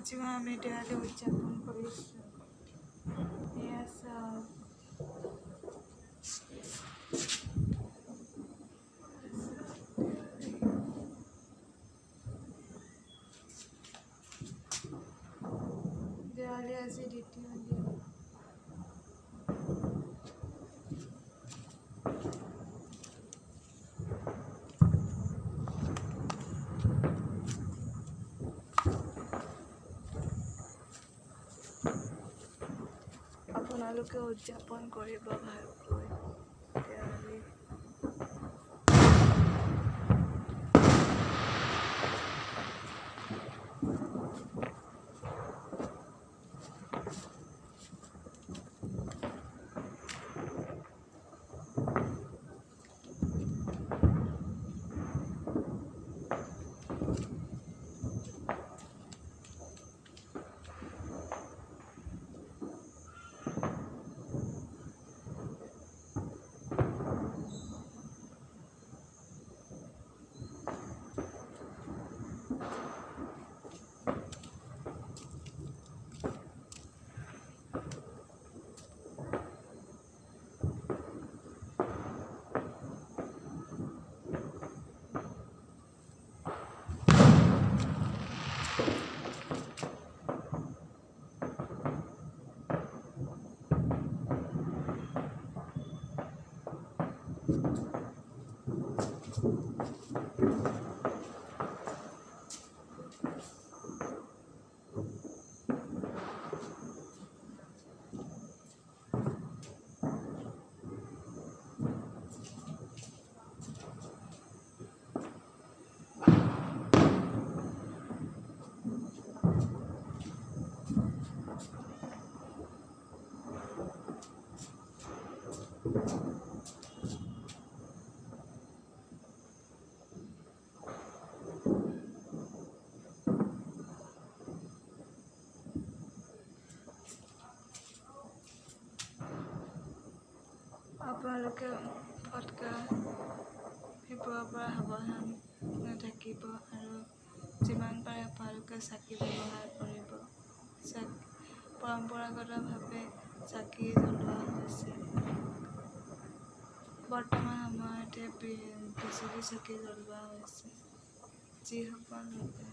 আজি আমি দেৱালী উদযাপন কৰিছোঁ। এয়া চাওক, দেৱালী আজি দ্বিতীয় দিন। আপোনালোকে উদযাপন কৰিব ভালকৈ দেৱালী। আপোনালোকে ফটকা ফুটোৱাৰ পৰা সাৱধান থাকিব আৰু যিমান পাৰে আপোনালোকে চাকি ব্যৱহাৰ কৰিব। পৰম্পৰাগতভাৱে চাকি জ্বলোৱা হৈছে। বৰ্তমান সময়তে বিজুলী চাকি জ্বলোৱা হৈছে। যিসকল লোকে